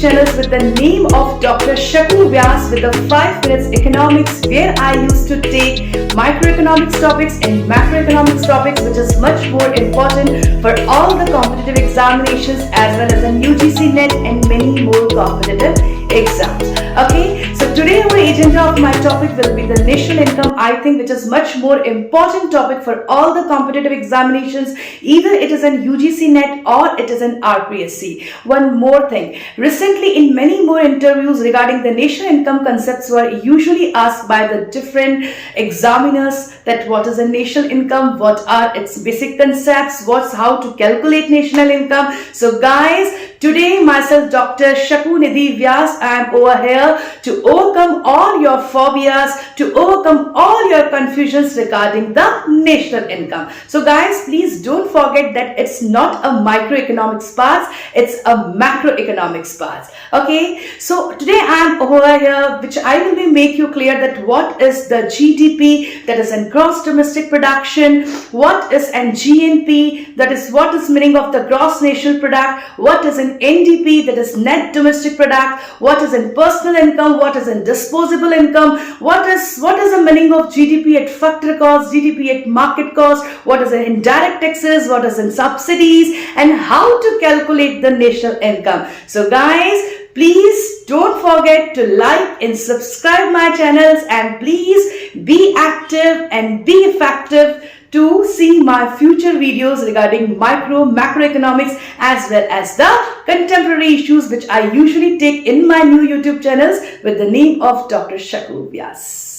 channels with the name of Dr. Shaku Vyas with the 5 minutes economics, where I used to take microeconomics topics and macroeconomics topics, which is much more important for all the competitive examinations as well as an UGC NET and many more competitive exams. Okay, so today our agenda of my topic will be the national income, I think, which is much more important topic for all the competitive examinations, either it is an UGC NET or it is an RPSC. One more thing, recently in many more interviews regarding the national income concepts were usually asked by the different examiners that what is a national income, what are its basic concepts, what's how to calculate national income. So guys, today myself Dr. Shaku Nidhi Vyas, I am over here to overcome all your phobias, to overcome all your confusions regarding the national income. So guys, please don't forget that it's not a microeconomics part, it's a macroeconomics part. Okay, so today I am over here which I will be make you clear that what is the GDP, that is in gross domestic production, what is an GNP, that is what is meaning of the gross national product, what is an NDP, that is net domestic product, what is in personal income, what is in disposable income, what is the meaning of GDP at factor cost, GDP at market cost, what is in indirect taxes, what is in subsidies, and how to calculate the national income. So guys, please don't forget to like and subscribe my channels, and please be active and be effective to see my future videos regarding macroeconomics as well as the contemporary issues which I usually take in my new YouTube channels with the name of Dr. Shaku Vyas.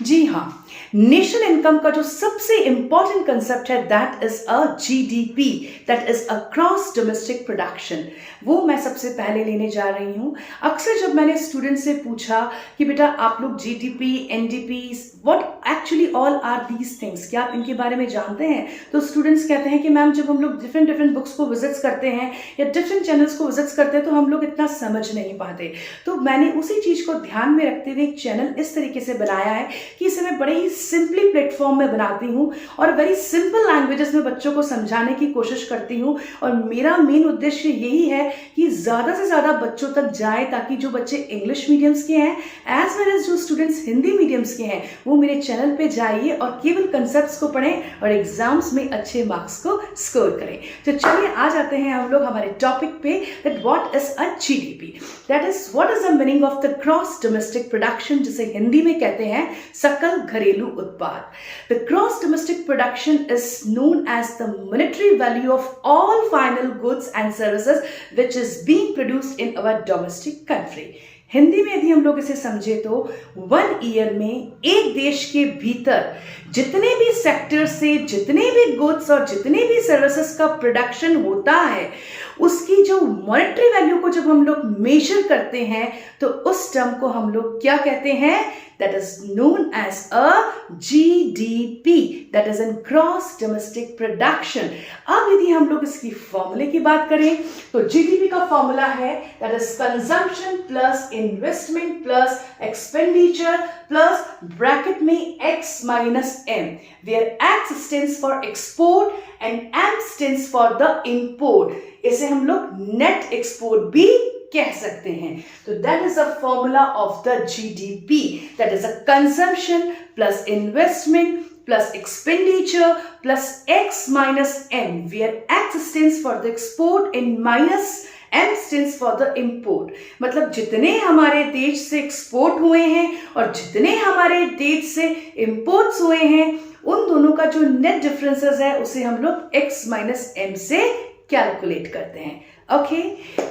जी हाँ, national income का जो सबसे important concept है that is a GDP, that is a cross domestic production, वो मैं सबसे पहले लेने जा रही हूँ। अक्सर जब मैंने स्टूडेंट से पूछा कि बेटा आप लोग GDP, NDP, what actually all are these things, क्या आप इनके बारे में जानते हैं, तो स्टूडेंट्स कहते हैं कि मैम जब हम लोग डिफरेंट बुक्स को विजिट्स करते हैं या डिफरेंट चैनल्स को विजिट्स करते हैं तो हम लोग इतना समझ नहीं पाते। तो मैंने उसी चीज़ को ध्यान में रखते हुए एक चैनल इस तरीके से बनाया है कि इसे मैं बड़े ही सिंपली प्लेटफॉर्म में बनाती हूँ और वेरी सिंपल लैंग्वेजेस में बच्चों को समझाने की कोशिश करती हूँ। और मेरा मेन उद्देश्य यही है कि ज़्यादा से ज़्यादा बच्चों तक जाए ताकि जो बच्चे इंग्लिश मीडियम्स के हैं एज वेल एज जो स्टूडेंट्स हिंदी मीडियम्स के हैं वो मेरे चैनल पे जाइए और केवल कंसेप्ट्स को पढ़ें और एग्जाम्स में अच्छे मार्क्स को स्कोर करें। तो चलिए आ जाते हैं हम लोग हमारे टॉपिक पे, that what is a GDP, that is what is the meaning of the cross domestic production, जिसे हिंदी में कहते हैं सकल घरेलू उत्पाद। The gross domestic production is known as the monetary value of all final goods and services which is being produced in our domestic country. Hindi में यदि हम लोग इसे समझे तो 1 ईयर में एक देश के भीतर जितने भी सेक्टर से जितने भी गुड्स और जितने भी सर्विसेज का प्रोडक्शन होता है उसकी जो मॉनेटरी वैल्यू को जब हम लोग मेजर करते हैं तो उस टर्म को हम लोग क्या कहते हैं, that is known as a GDP, that is in gross domestic production. अब यदि हम लोग इसकी फॉर्मूले की बात करें तो GDP का फॉर्मूला है that is consumption plus investment plus expenditure plus bracket में X minus M, where X stands for export and M stands for the import. इसे हम लोग नेट एक्सपोर्ट भी कह सकते हैं। तो that is a formula of the GDP, that is a consumption plus investment plus expenditure plus X minus M, where X stands for the export and minus M stands for the import. मतलब जितने हमारे देश से export हुए हैं और जितने हमारे देश से इंपोर्ट्स हुए हैं उन दोनों का जो नेट डिफरेंसेस है उसे हम लोग एक्स माइनस एम से कैलकुलेट करते हैं। ओके,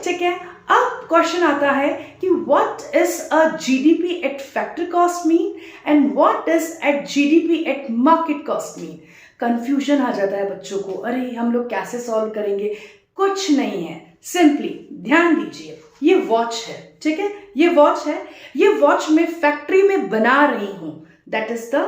ठीक है। अब क्वेश्चन आता है कि what is a GDP at factor cost mean and what is at GDP at market cost mean. Confusion आ जाता है बच्चों को, अरे हम लोग कैसे सॉल्व करेंगे। कुछ नहीं है, सिंपली ध्यान दीजिए, ये वॉच है, ठीक है, ये वॉच है, ये वॉच मैं फैक्ट्री में बना रही हूं, that is the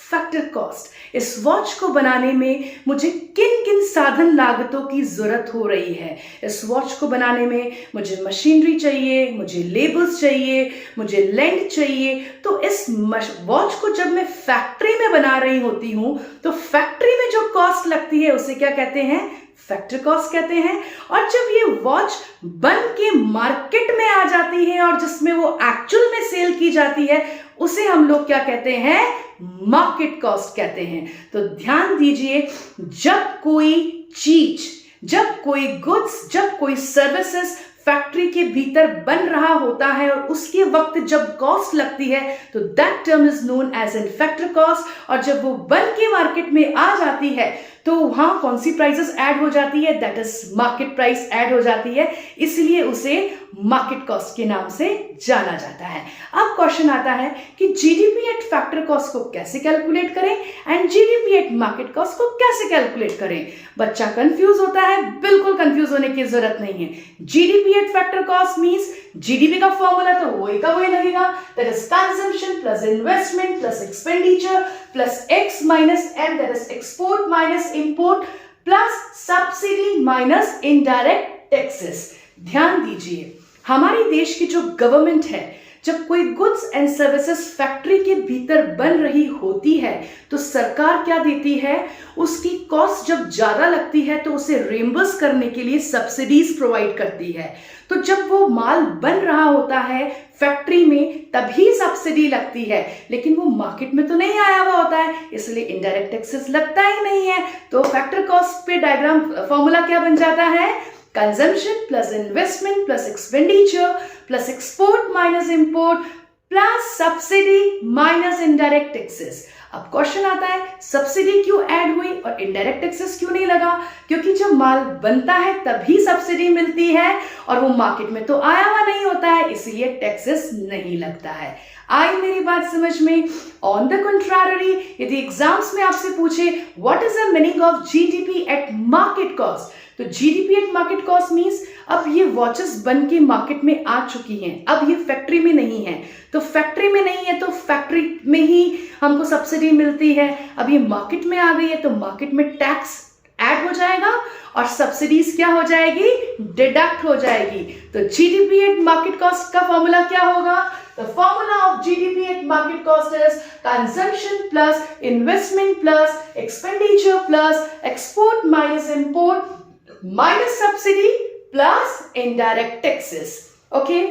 factor cost. इस वॉच को बनाने में मुझे किन किन साधन लागतों की जरूरत हो रही है। इस वॉच को बनाने में मुझे मशीनरी चाहिए, मुझे लेबर्स चाहिए, मुझे लैंड चाहिए। तो इस वॉच को जब मैं फैक्ट्री में बना रही होती हूं तो फैक्ट्री में जो कॉस्ट लगती है उसे क्या कहते हैं, फैक्ट्री कॉस्ट कहते हैं। और जब ये वॉच बन के मार्केट में आ जाती है और जिसमें वो एक्चुअल में सेल की जाती है, उसे हम लोग क्या कहते हैं, मार्केट कॉस्ट कहते हैं। तो ध्यान दीजिए, जब कोई चीज, जब कोई गुड्स, जब कोई सर्विसेज फैक्ट्री के भीतर बन रहा होता है और उसके वक्त जब कॉस्ट लगती है, तो that term is known as an factory cost. और जब वो बन के मार्केट में आ जाती है तो वहां कौन सी प्राइसेस ऐड हो जाती है, that is market price add हो जाती है, इसलिए उसे मार्केट कॉस्ट के नाम से जाना जाता है। अब क्वेश्चन आता है कि जीडीपी एट फैक्टर कॉस्ट को कैसे कैलकुलेट करें and GDP at market cost को कैसे कैलकुलेट करें। बच्चा कंफ्यूज होता है, बिल्कुल कंफ्यूज होने की जरूरत नहीं है। GDP at factor cost means GDP का फॉर्मूला तो वही का वही लगेगा, that is consumption plus investment plus expenditure plus X minus M, that is export minus import plus subsidy minus indirect taxes. ध्यान दीजिए, हमारे देश की जो गवर्नमेंट है, जब कोई गुड्स एंड सर्विसेज फैक्ट्री के भीतर बन रही होती है तो सरकार क्या देती है, उसकी कॉस्ट जब ज्यादा लगती है तो उसे रिम्बर्स करने के लिए सब्सिडीज प्रोवाइड करती है। तो जब वो माल बन रहा होता है फैक्ट्री में तभी सब्सिडी लगती है, लेकिन वो मार्केट में तो नहीं आया हुआ होता है, इसलिए इनडायरेक्ट टैक्सेस लगता ही नहीं है। तो फैक्टर कॉस्ट पे डायग्राम फॉर्मूला क्या बन जाता है, consumption plus investment plus expenditure plus export minus import plus subsidy minus indirect taxes. अब क्वेश्चन आता है, सब्सिडी क्यों ऐड हुई और इनडायरेक्ट टैक्सेस क्यों नहीं लगा? क्योंकि जब माल बनता है तभी सब्सिडी मिलती है और वो मार्केट में तो आया हुआ नहीं होता है, इसलिए टैक्सेस नहीं लगता है। आई मेरी बात समझ में? ऑन द कंट्रारी, यदि एग्जाम्स में आपसे पूछे what is the meaning of GDP at market cost, तो GDP at market cost means अब ये वॉचेस बन के मार्केट में आ चुकी हैं, अब ये फैक्ट्री में नहीं है, तो फैक्ट्री में नहीं है तो फैक्ट्री में ही हमको सब्सिडी मिलती है। अब ये मार्केट में आ गई है तो मार्केट में टैक्स ऐड हो जाएगा और सब्सिडीज क्या हो जाएगी, डिडक्ट हो जाएगी। तो जीडीपी एट मार्केट कॉस्ट का फॉर्मूला क्या होगा? The formula of GDP at market cost is consumption plus investment plus expenditure plus export minus import minus subsidy plus indirect taxes. Okay?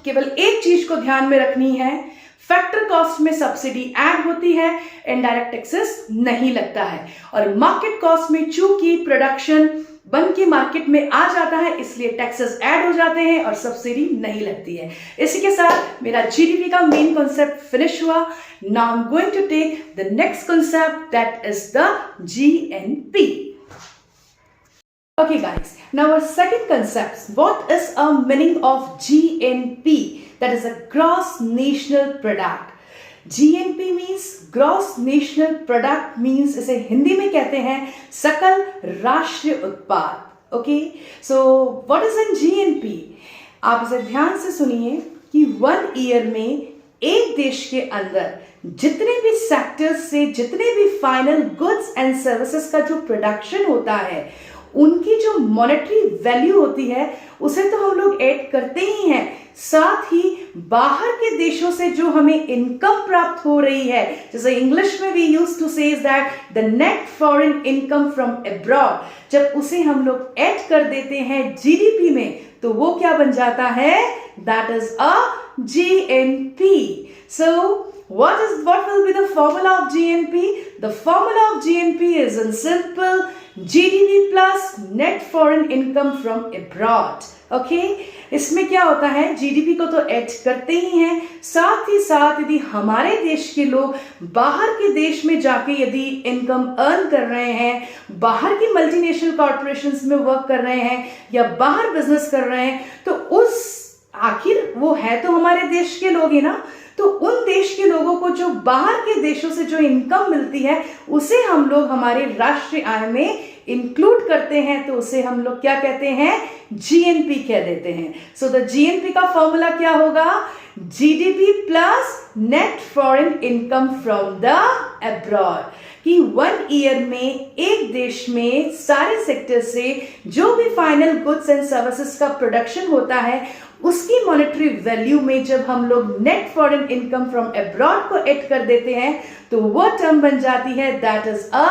केवल एक चीज को ध्यान में रखनी है, फैक्टर कॉस्ट में सब्सिडी ऐड होती है, इनडायरेक्ट टैक्सेस नहीं लगता है। और मार्केट कॉस्ट में चूंकि प्रोडक्शन बन के मार्केट में आ जाता है इसलिए टैक्सेस ऐड हो जाते हैं और सब्सिडी नहीं लगती है। इसी के साथ मेरा जीडीपी का मेन कॉन्सेप्ट फिनिश हुआ। Now I am going to take the next concept, that is the GNP. Okay guys, now our second concept, what is a meaning of GNP, that is a gross national product. GNP means gross national product means इसे हिंदी में कहते हैं सकल राष्ट्रीय उत्पाद। Okay, so what is an GNP? आप इसे ध्यान से सुनिए कि 1 ईयर में एक देश के अंदर जितने भी सेक्टर्स से जितने भी फाइनल गुड्स एंड सर्विसेज का जो प्रोडक्शन होता है उनकी जो मॉनेटरी वैल्यू होती है उसे तो हम लोग ऐड करते ही हैं, साथ ही बाहर के देशों से जो हमें इनकम प्राप्त हो रही है, जैसे इंग्लिश में we use to say that the net foreign income from abroad, जब उसे हम लोग ऐड कर देते हैं जीडीपी में तो वो क्या बन जाता है, that is a GNP. So what will be the formula of GNP? The formula of GNP is in simple GDP plus net foreign income from abroad. Okay? इसमें क्या होता है, जीडीपी को तो ऐड करते ही हैं, साथ ही साथ यदि हमारे देश के लोग बाहर के देश में जाके यदि इनकम अर्न कर रहे हैं, बाहर की मल्टीनेशनल कॉर्पोरेशंस में वर्क कर रहे हैं या बाहर बिजनेस कर रहे हैं, तो उस आखिर वो है तो हमारे देश के लोग ही ना, तो उन देश के लोगों को जो बाहर के देशों से जो इनकम मिलती है उसे हम लोग हमारे राष्ट्रीय आय में इंक्लूड करते हैं, तो उसे हम लोग क्या कहते हैं, जीएनपी कह देते हैं। सो द जीएनपी का फॉर्मूला क्या होगा, GDP plus net foreign income from the abroad, कि 1 ईयर में एक देश में सारे सेक्टर से जो भी फाइनल गुड्स एंड सर्विसेज का प्रोडक्शन होता है उसकी मॉनेटरी वैल्यू में जब हम लोग net foreign income from abroad को ऐड कर देते हैं तो वो टर्म बन जाती है, that is a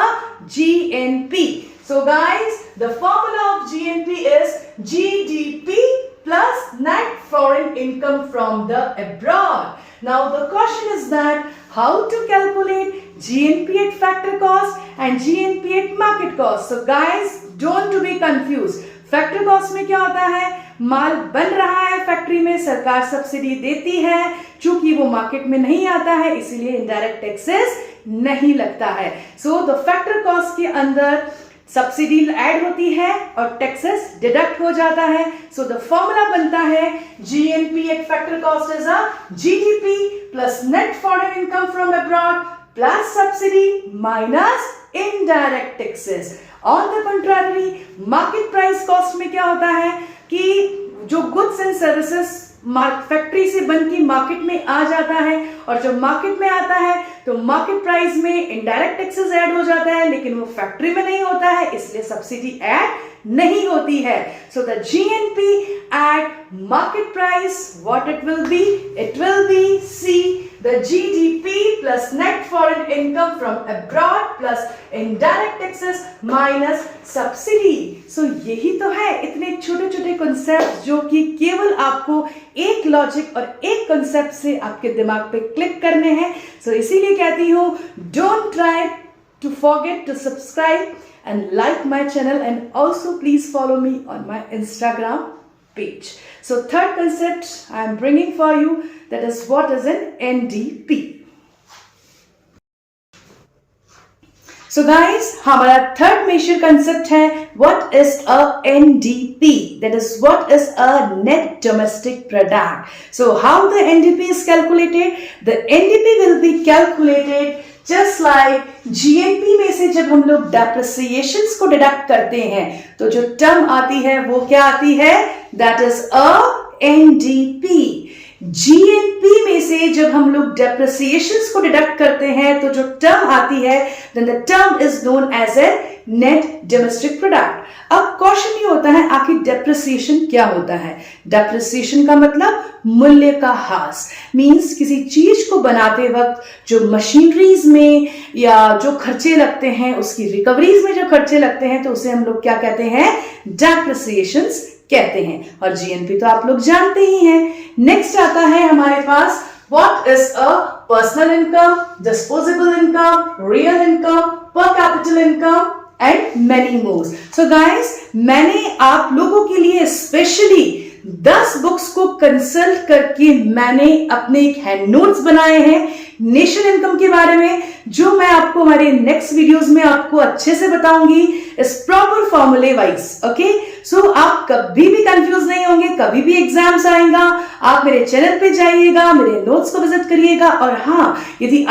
GNP. So guys, the formula of GNP is GDP plus net foreign income from the abroad. Now the question is that how to calculate GNP at factor cost and GNP at market cost. So guys, don't to be confused. Factor cost में क्या होता है, माल बन रहा है factory में, सरकार subsidy देती है, चूंकि वो मार्केट में नहीं आता है इसीलिए इनडायरेक्ट टैक्सेस नहीं लगता है. सो द फैक्टर कॉस्ट के अंदर सब्सिडी ऐड होती है और टैक्सेस डिडक्ट हो जाता है. सो द फॉर्मूला बनता है GNP eight factor cost is a GDP plus net foreign income from abroad plus subsidy minus indirect taxes. On the contrary market price cost में क्या होता है कि जो गुड्स एंड सर्विसेज फैक्ट्री से बन के मार्केट में आ जाता है और जब मार्केट में आता है तो मार्केट प्राइस में इनडायरेक्ट टैक्सेस ऐड हो जाता है, लेकिन वो फैक्ट्री में नहीं होता है इसलिए सब्सिडी ऐड नहीं होती है. So the GNP at market price what it will be see the GDP plus net foreign income from abroad plus indirect taxes minus subsidy. So यही तो है, इतने छोटे छोटे कॉन्सेप्ट जो कि केवल आपको एक लॉजिक और एक कॉन्सेप्ट से आपके दिमाग पे क्लिक करने हैं. सो इसीलिए कहती हूँ don't try to forget to subscribe and like my channel, and also please follow me on my Instagram page. So third concept I am bringing for you, that is what is an NDP. So guys, हमारा third major concept है what is a NDP, that is what is a net domestic product. So how the NDP is calculated? The NDP will be calculated just like GNP में से जब हम लोग depreciations को deduct करते हैं तो जो टर्म आती है वो क्या आती है, that is a NDP. GNP में से जब हम लोग डेप्रिसिएशंस को डिडक्ट करते हैं तो जो टर्म आती है then the term is known as a net domestic product. अब क्वेश्चन ये होता है आखिर डेप्रिसिएशन क्या होता है. डेप्रिसिएशन का मतलब मूल्य का ह्रास, मींस किसी चीज को बनाते वक्त जो मशीनरीज में या जो खर्चे लगते हैं, उसकी रिकवरीज में जो खर्चे लगते हैं तो उसे हम लोग क्या कहते हैं, डेप्रिसिएशंस कहते हैं. और जीएनपी तो आप लोग जानते ही हैं. नेक्स्ट आता है हमारे पास what is a personal income, disposable income, real income, per capita income and many more. So guys, मैंने आप लोगों के लिए स्पेशली 10 बुक्स को कंसल्ट करके मैंने अपने एक हैंड नोट्स बनाए हैं नेशनल इनकम के बारे में, जो मैं आपको हमारे नेक्स्ट वीडियोस में आपको अच्छे से बताऊंगी इस प्रॉपर फॉर्मूले वाइज. ओके, सो आप कभी भी कंफ्यूज नहीं होंगे. कभी भी एग्जाम्स आएगा आप मेरे चैनल पे जाइएगा, मेरे नोट्स को विजिट करिएगा. और हाँ, यदि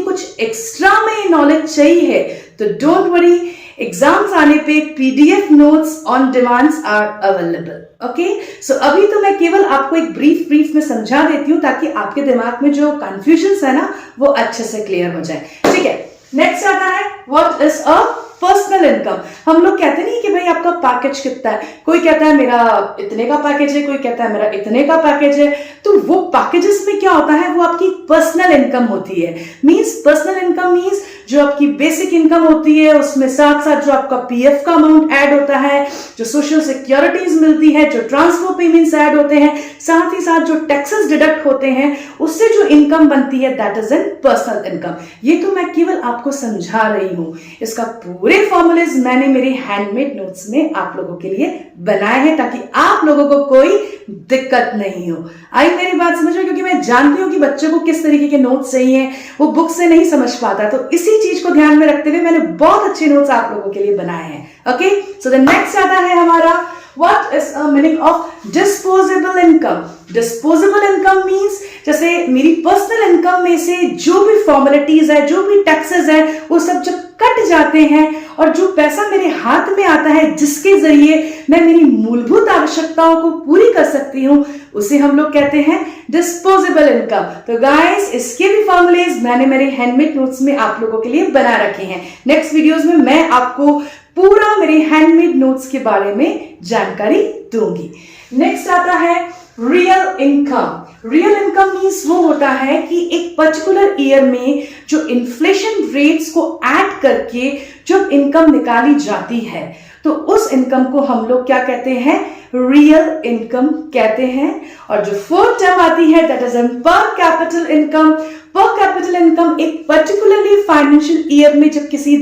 कुछ एक्स्ट्रा में नॉलेज चाहिए तो डोंट वरी, एग्जाम्स आने पे PDF notes on demands are available. Okay, so अभी तो मैं केवल आपको एक ब्रीफ में समझा देती हूँ ताकि आपके दिमाग में जो कंफ्यूजन है ना वो अच्छे से क्लियर हो जाए. ठीक है, नेक्स्ट आता है what is a personal income. हम लोग कहते नहीं कि भाई आपका पैकेज कितना है, कोई कहता है मेरा इतने का पैकेज है, कोई कहता है मेरा इतने का पैकेज है. तो वो पैकेजेस में क्या होता है, वो आपकी पर्सनल इनकम होती है. मींस पर्सनल इनकम मींस जो आपकी बेसिक इनकम होती है उसमें साथ साथ जो आपका पीएफ का अमाउंट ऐड होता है, जो सोशल सिक्योरिटीज मिलती है, जो ट्रांसफर पेमेंट्स ऐड होते हैं, साथ ही साथ जो टैक्सेस डिडक्ट होते हैं, उससे जो इनकम बनती है that is an personal income. ये तो मैं केवल आपको समझा रही हूं. इसका पूरे फॉर्मूलेज मैंने मेरे हैंडमेड नोट्स में आप लोगों के लिए बनाए हैं ताकि आप लोगों को कोई दिक्कत नहीं हो. आई मेरी बात समझ में, क्योंकि मैं जानती हूं कि बच्चों को किस तरीके के नोट्स चाहिए, वो बुक से नहीं समझ पाता. तो इसी चीज को ध्यान में रखते हुए मैंने बहुत अच्छे नोट्स आप लोगों के लिए बनाए हैं. ओके, सो द नेक्स्ट आता है हमारा what is a meaning of disposable income. Disposable income means जैसे मेरी पर्सनल इनकम में से जो भी फॉर्मेलिटीज है, जो भी टैक्सेस है, वो सब जब कट जाते हैं और जो पैसा मेरे हाथ में आता है जिसके जरिए मैं मेरी मूलभूत आवश्यकताओं को पूरी कर सकती हूं, उसे हम लोग कहते हैं डिस्पोजेबल इनकम. तो गाइस, इसके भी फॉर्मूलेज मैंने मेरे हैंडमेड नोट्स में आप लोगों के लिए बना रखे हैं. नेक्स्ट वीडियोस में मैं आपको पूरा मेरे हैंडमेड नोट्स के बारे में जानकारी दूंगी. नेक्स्ट आता है real income. Real income means वो होता है कि एक पर्टिकुलर ईयर में जो इन्फ्लेशन रेट्स को ऐड करके जब इनकम निकाली जाती है तो उस इनकम को हम लोग क्या कहते हैं, रियल इनकम कहते हैं। और जो फोर्थ टर्म आती है दैट इज पर कैपिटल इनकम। पर कैपिटल इनकम एक पर्टिकुलरली फाइनेंशियल ईयर में जब किसी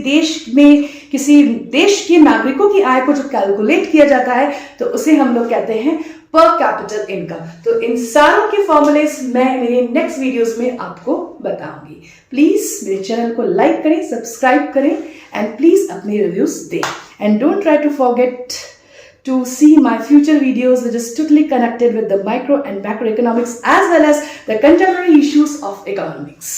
देश के नागरिकों की आय को जब कैलकुलेट किया जाता है तो उसे हम लोग कहते हैं पर कैपिटल इनकम। तो इन सारों के फॉर्मूलेस मैं मेरे नेक्स्ट वीडियोस में आपको बताऊंगी। प्लीज मेरे चैनल को लाइक करें, सब्सक्राइब करें एंड प्लीज अपने रिव्यूज दें। And don't try to forget to see my future videos which is totally connected with the micro and macroeconomics as well as the contemporary issues of economics.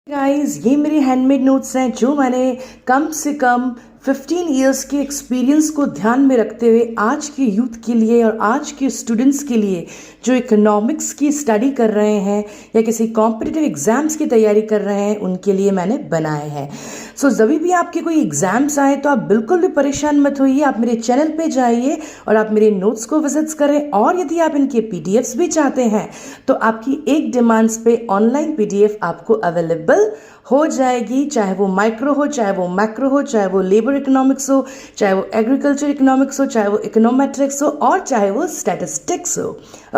Guys, ये मेरे handmade notes हैं जो मैंने कम से कम 15 years के experience को ध्यान में रखते हुए आज के यूथ के लिए और आज के स्टूडेंट्स के लिए जो इकोनॉमिक्स की स्टडी कर रहे हैं या किसी कॉम्पिटिटिव एग्जाम्स की तैयारी कर रहे हैं उनके लिए मैंने बनाए हैं। सो जब भी आपके कोई एग्जाम्स आए तो आप बिल्कुल भी परेशान मत होइए, आप मेरे चैनल पे जाइए और आप मेरे नोट्स को विजिट करें। और यदि आप इनके पीडीएफ्स भी चाहते हैं तो आपकी एक डिमांड्स पे ऑनलाइन पीडीएफ आपको अवेलेबल हो जाएगी, चाहे वो माइक्रो हो, चाहे वो मैक्रो हो, चाहे वो लेबर इकोनॉमिक्स हो, चाहे वो एग्रीकल्चर इकोनॉमिक्स हो, चाहे वो इकोनोमेट्रिक्स हो और चाहे वो स्टैटिस्टिक्स हो।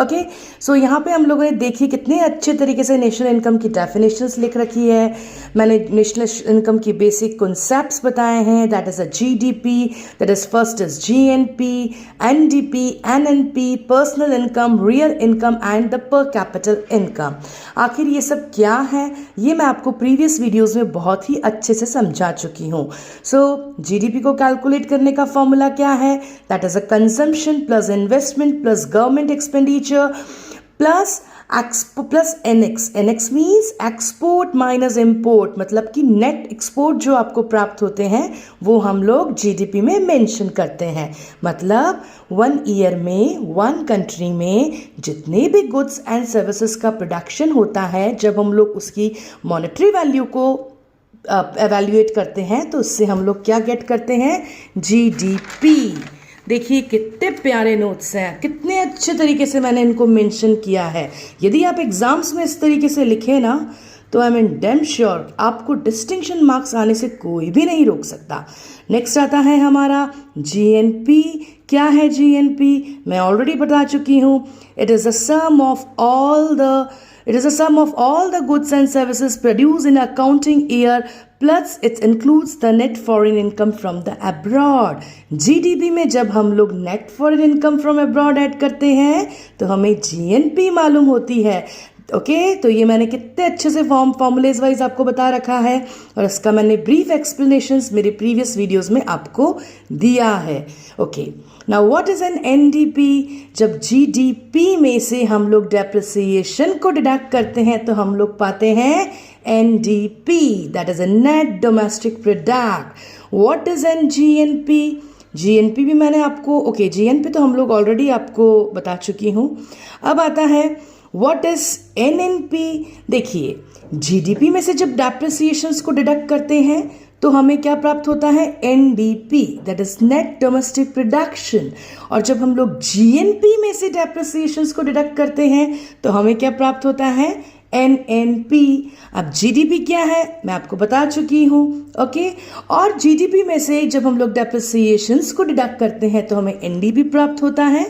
ओके, सो यहाँ पे हम लोगों ने देखी कितने अच्छे तरीके से नेशनल इनकम की डेफिनेशंस लिख रखी है। मैंने नेशनल इनकम की बेसिक कॉन्सेप्ट्स बताए हैं। That is a GDP, that is first is GNP, NDP, NNP, personal income, real income and the पर कैपिटल इनकम। आखिर ये सब क्या है ये मैं आपको प्रीवियस वीडियोस में बहुत ही अच्छे से समझा चुकी हूँ। सो जीडीपी को कैलकुलेट करने का फॉर्मूला क्या है, that is a consumption plus investment plus government expenditure plus NX. NX means export minus import, मतलब कि नेट एक्सपोर्ट जो आपको प्राप्त होते हैं वो हम लोग जीडीपी में मेंशन करते हैं। मतलब 1 ईयर में 1 कंट्री में जितने भी गुड्स एंड सर्विसेज का प्रोडक्शन होता है, जब हम लोग उसकी मॉनेटरी वैल्यू को एवेल्युएट करते हैं तो उससे हम लोग क्या गेट करते हैं, जीडीपी। देखिए कितने प्यारे नोट्स हैं, कितने अच्छे तरीके से मैंने इनको मेंशन किया है। यदि आप एग्जाम्स में इस तरीके से लिखे ना तो आई एम डैम श्योर आपको डिस्टिंक्शन मार्क्स आने से कोई भी नहीं रोक सकता। नेक्स्ट आता है हमारा जीएनपी। क्या है जीएनपी, मैं ऑलरेडी बता चुकी हूँ। It is a sum of all the goods and services produced in accounting year plus it includes the net foreign income from the abroad। GDP में जब हम लोग net foreign income from abroad add करते हैं तो हमें GNP मालूम होती है। ओके, तो ये मैंने कितने अच्छे से फॉर्मूलेज वाइज आपको बता रखा है और इसका मैंने ब्रीफ एक्सप्लेनेशंस मेरे प्रीवियस वीडियोस में आपको दिया है। Okay, now what is an NDP. जब जीडीपी में से हम लोग डेप्रिसिएशन को डिडक्ट करते हैं तो हम लोग पाते हैं NDP, that is a net domestic product. What is an GNP. GNP भी मैंने आपको जीएनपी तो हम लोग ऑलरेडी आपको बता चुकी हूँ। अब आता है व्हाट इज एनएनपी। देखिए जीडीपी में से जब डेप्रिसिएशंस को डिडक्ट करते हैं तो हमें क्या प्राप्त होता है, NDP, that is net domestic production. और जब हम लोग जीएनपी में से डेप्रिसिएशंस को डिडक्ट करते हैं तो हमें क्या प्राप्त होता है, एनएनपी। अब जीडीपी क्या है मैं आपको बता चुकी हूँ। ओके, और जीडीपी में से जब हम लोग डेप्रिसिएशंस को डिडक्ट करते हैं तो हमें एनडीपी प्राप्त होता है।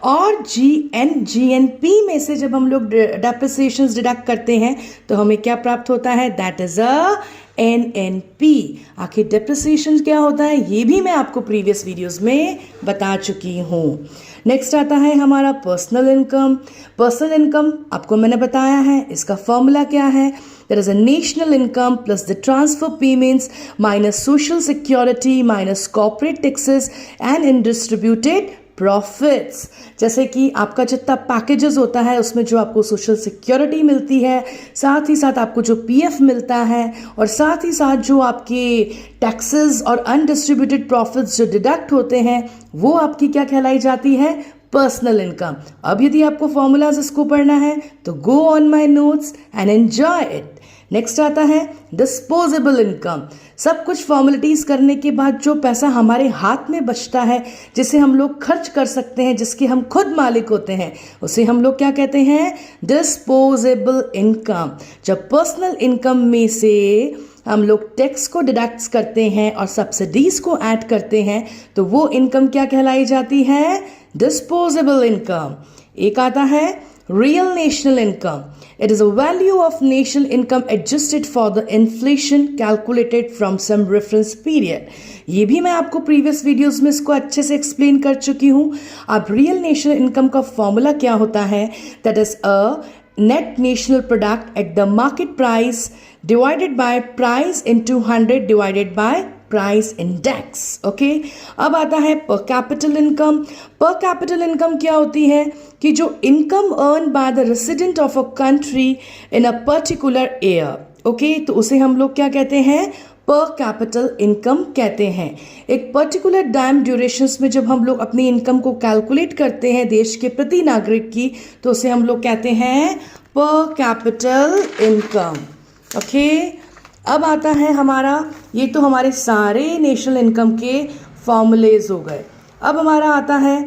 और जीएनपी में से जब हम लोग डेप्रिसिएशंस डिडक्ट करते हैं तो हमें क्या प्राप्त होता है, दैट इज अ एनएनपी। आखिर डेप्रिसिएशन क्या होता है ये भी मैं आपको प्रीवियस वीडियोस में बता चुकी हूँ। नेक्स्ट आता है हमारा पर्सनल इनकम। पर्सनल इनकम आपको मैंने बताया है, इसका फॉर्मूला क्या है, there is a national income plus the transfer payments minus social security minus corporate taxes and undistributed profits. जैसे कि आपका जितना पैकेजेस होता है उसमें जो आपको सोशल सिक्योरिटी मिलती है, साथ ही साथ आपको जो पीएफ मिलता है और साथ ही साथ जो आपके टैक्सेस और अनडिस्ट्रीब्यूटेड प्रॉफिट्स जो डिडक्ट होते हैं वो आपकी क्या कहलाई जाती है, पर्सनल इनकम। अब यदि आपको फॉर्मूलाज इसको पढ़ना है तो go on my notes and enjoy it. Next आता है डिस्पोजेबल इनकम। सब कुछ फॉर्मेलिटीज करने के बाद जो पैसा हमारे हाथ में बचता है, जिसे हम लोग खर्च कर सकते हैं, जिसके हम खुद मालिक होते हैं, उसे हम लोग क्या कहते हैं? Disposable income. जब पर्सनल इनकम में से हम लोग टैक्स को डिडक्ट करते हैं और सब्सिडीज को ऐड करते हैं तो वो इनकम क्या कहलाई जाती है? Disposable income. एक आता है real national income. It is a value of national income adjusted for the inflation calculated from some reference period. ये भी मैं आपको प्रीवियस वीडियोस में इसको अच्छे से एक्सप्लेन कर चुकी हूँ। अब रियल नेशनल इनकम का फॉर्मूला क्या होता है? That is a net national product at the market price divided by price into 100 divided by price index. Okay, अब आता है पर कैपिटल इनकम। पर कैपिटल इनकम क्या होती है? कि जो income earn by the resident of a country in a particular year. Okay, तो उसे हम लोग क्या कहते हैं? पर कैपिटल इनकम कहते हैं। एक पर्टिकुलर टाइम ड्यूरेशंस में जब हम लोग अपनी इनकम को कैलकुलेट करते हैं देश के प्रति नागरिक की, तो उसे हम लोग कहते हैं पर कैपिटल इनकम। ओके, अब आता है हमारा, ये तो हमारे सारे नेशनल इनकम के फॉर्मूलेज हो गए। अब हमारा आता है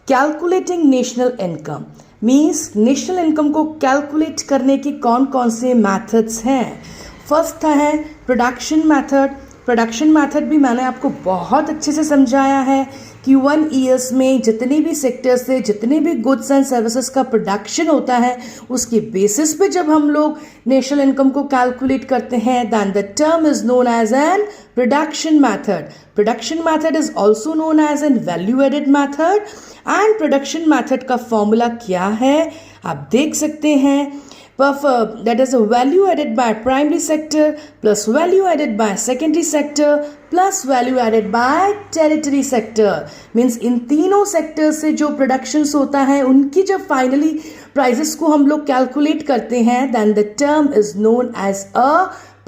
calculating national income. Means national income को कैलकुलेट करने की कौन कौन से मेथड्स हैं। फर्स्ट है प्रोडक्शन मेथड। प्रोडक्शन मेथड भी मैंने आपको बहुत अच्छे से समझाया है कि 1 ईयर्स में जितने भी सेक्टर से जितने भी गुड्स एंड सर्विसेज का प्रोडक्शन होता है, उसके बेसिस पे जब हम लोग नेशनल इनकम को कैलकुलेट करते हैं, then the term is known as an production method. Production method is also known as an value added method. And production method का फॉर्मूला क्या है आप देख सकते हैं। That is a value added by primary sector plus value added by secondary sector plus value added by tertiary sector. Means इन तीनों sector से जो प्रोडक्शंस होता है उनकी जब फाइनली प्राइजेस को हम लोग कैलकुलेट करते हैं, then the term is known as a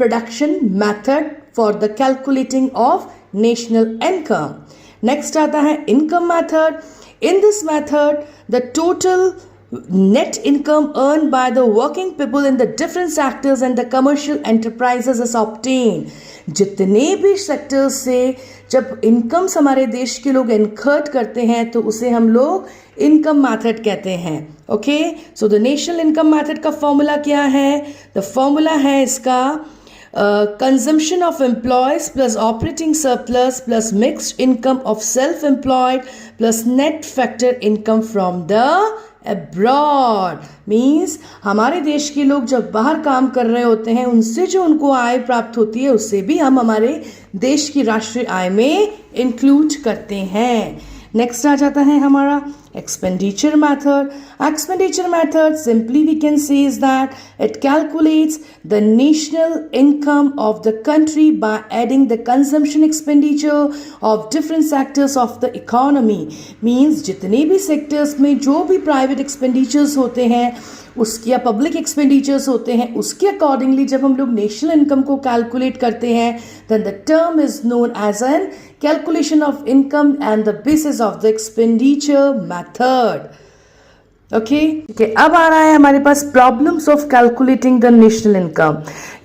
production method for the calculating of national income. Next आता है income method. In this method, the total net income earned by the working people in the different sectors and the commercial enterprises is obtained. जितने भी sectors से जब incomes हमारे देश के लोग इनकर्ट करते हैं तो उसे हम लोग इनकम मेथड कहते हैं। Okay, so the national income method का फॉर्मूला क्या है? द फॉर्मूला है इसका consumption of employees plus operating surplus plus mixed income of self-employed plus net factor income from the abroad. Means हमारे देश के लोग जब बाहर काम कर रहे होते हैं उनसे जो उनको आय प्राप्त होती है उससे भी हम हमारे देश की राष्ट्रीय आय में इंक्लूड करते हैं। नेक्स्ट आ जाता है हमारा expenditure method. Expenditure method simply we can say is that it calculates the national income of the country by adding the consumption expenditure of different sectors of the economy. Means जितने भी sectors में जो भी private expenditures होते हैं उसके या public expenditures होते हैं उसके अकॉर्डिंगली जब हम लोग नेशनल इनकम को कैलकुलेट करते हैं then the term is known as an calculation of income and the basis of the expenditure method. Okay, अब आ रहा है हमारे पास problems of calculating the national income.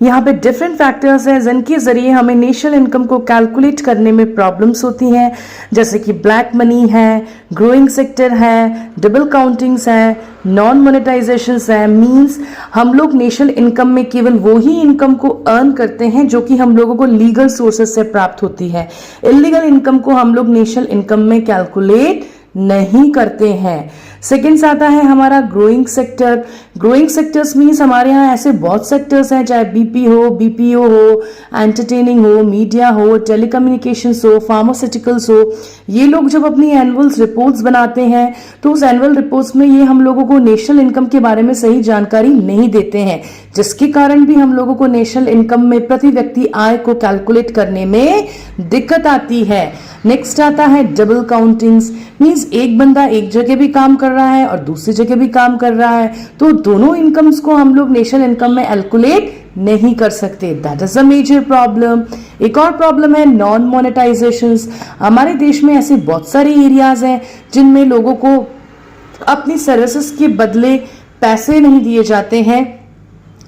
यहाँ पे डिफरेंट फैक्टर्स हैं जिनके जरिए हमें नेशनल इनकम को कैलकुलेट करने में प्रॉब्लम्स होती हैं, जैसे कि ब्लैक मनी है, ग्रोइंग सेक्टर है, डबल काउंटिंग्स है, नॉन मोनेटाइजेशंस है। मींस हम लोग नेशनल इनकम में केवल वो ही इनकम को अर्न करते हैं जो कि हम लोगों को लीगल सोर्सेज से प्राप्त होती है। इलीगल इनकम को हम लोग नेशनल इनकम में कैलकुलेट नहीं करते हैं। सेकेंड्स आता है हमारा growing sector. Growing sectors means हमारे यहाँ ऐसे बहुत सेक्टर्स हैं, चाहे बीपी हो, बीपीओ हो, एंटरटेनिंग हो, मीडिया हो, टेलीकम्युनिकेशंस हो, फार्मास्यूटिकल्स हो। ये लोग जब अपनी एनुअल रिपोर्ट्स बनाते हैं तो उस एनुअल रिपोर्ट्स में ये हम लोगों को नेशनल इनकम के बारे में सही जानकारी नहीं देते हैं, जिसके कारण भी हम लोगों को नेशनल इनकम में प्रति व्यक्ति आय को कैलकुलेट करने में दिक्कत आती है। नेक्स्ट आता है डबल काउंटिंग्स। मीन्स एक बंदा एक जगह भी काम कर रहा है और दूसरी जगह भी काम कर रहा है, तो दोनों इनकम्स को हम लोग नेशनल इनकम में कैलकुलेट नहीं कर सकते। That is a major problem. एक और प्रॉब्लम है नॉन मोनेटाइजेशंस। हमारे देश में ऐसे बहुत सारे एरियाज हैं जिनमें लोगों को अपनी सर्विसेज के बदले पैसे नहीं दिए जाते हैं,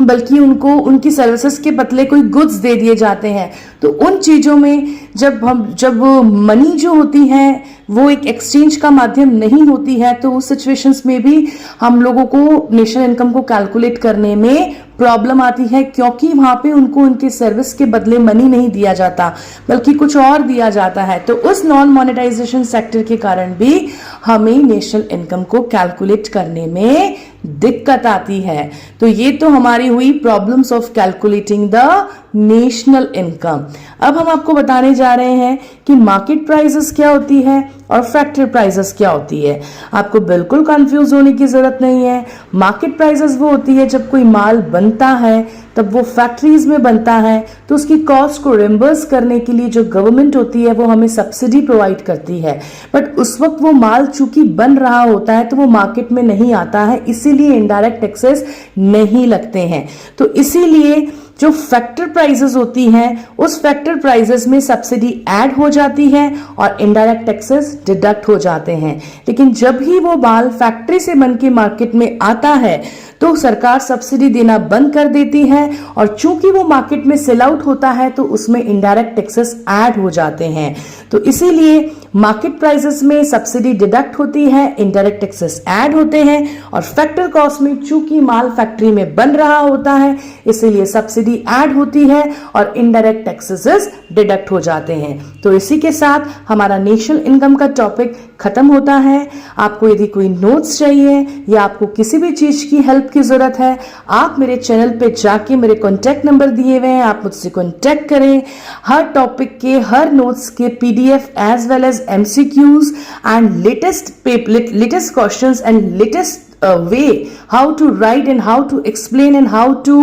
बल्कि उनको उनकी सर्विसेज के बदले कोई गुड्स दे दिए जाते हैं। तो उन चीज़ों में जब मनी जो होती है वो एक एक्सचेंज का माध्यम नहीं होती है, तो उस सिचुएशंस में भी हम लोगों को नेशनल इनकम को कैलकुलेट करने में प्रॉब्लम आती है, क्योंकि वहां पे उनको उनके सर्विस के बदले मनी नहीं दिया जाता बल्कि कुछ और दिया जाता है। तो उस नॉन मोनेटाइजेशन सेक्टर के कारण भी हमें नेशनल इनकम को कैलकुलेट करने में दिक्कत आती है। तो ये तो हमारी हुई problems of calculating the national income. अब हम आपको बताने जा रहे हैं कि मार्केट प्राइसेस क्या होती है और फैक्टर प्राइसेस क्या होती है। आपको बिल्कुल कंफ्यूज होने की जरूरत नहीं है। मार्केट प्राइसेस वो होती है जब कोई माल बनता है, तब वो फैक्ट्रीज में बनता है, तो उसकी कॉस्ट को रिम्बर्स करने के लिए जो गवर्नमेंट होती है वो हमें सब्सिडी प्रोवाइड करती है। बट उस वक्त वो माल चूंकि बन रहा होता है तो वो मार्केट में नहीं आता है, इसीलिए इनडायरेक्ट टैक्सेस नहीं लगते हैं। तो इसीलिए जो फैक्टर प्राइसेस होती हैं उस फैक्टर प्राइसेस में सब्सिडी ऐड हो जाती है और इनडायरेक्ट टैक्सेस डिडक्ट हो जाते हैं। लेकिन जब ही वो माल फैक्ट्री से बन के मार्केट में आता है तो सरकार सब्सिडी देना बंद कर देती है, और चूंकि वो मार्केट में सेल आउट होता है तो उसमें इनडायरेक्ट टैक्सेस ऐड हो जाते हैं। तो इसीलिए मार्केट प्राइसेस में सब्सिडी डिडक्ट होती है, इनडायरेक्ट टैक्सेस ऐड होते हैं, और फैक्टर कॉस्ट में चूंकि माल फैक्ट्री में बन रहा होता है इसीलिए सब्सिडी ऐड होती है और इनडायरेक्ट टैक्सेस डिडक्ट हो जाते हैं। तो इसी के साथ हमारा नेशनल इनकम का टॉपिक खत्म होता है। आपको यदि कोई नोट्स चाहिए या आपको किसी भी चीज की हेल्प की जरूरत है, आप मेरे चैनल पे जाके मेरे कॉन्टैक्ट नंबर दिए हुए हैं, आप मुझसे कॉन्टैक्ट करें। हर टॉपिक के हर नोट्स के PDF as well as MCQs and latest questions and latest way how to write and how to explain and how to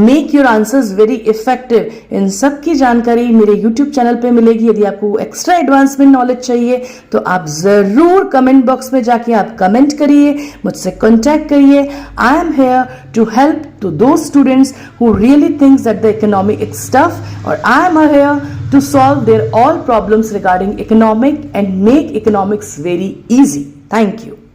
make your answers very effective, इन सब की जानकारी मेरे YouTube चैनल पे मिलेगी। यदि आपको एक्स्ट्रा एडवांसमेंट नॉलेज चाहिए तो आप जरूर कमेंट बॉक्स में जाके आप कमेंट करिए, मुझसे कॉन्टैक्ट करिए। I am here to help to those students who really thinks that the economic is tough, or I am here to solve their all problems regarding economic and make economics very easy. Thank you.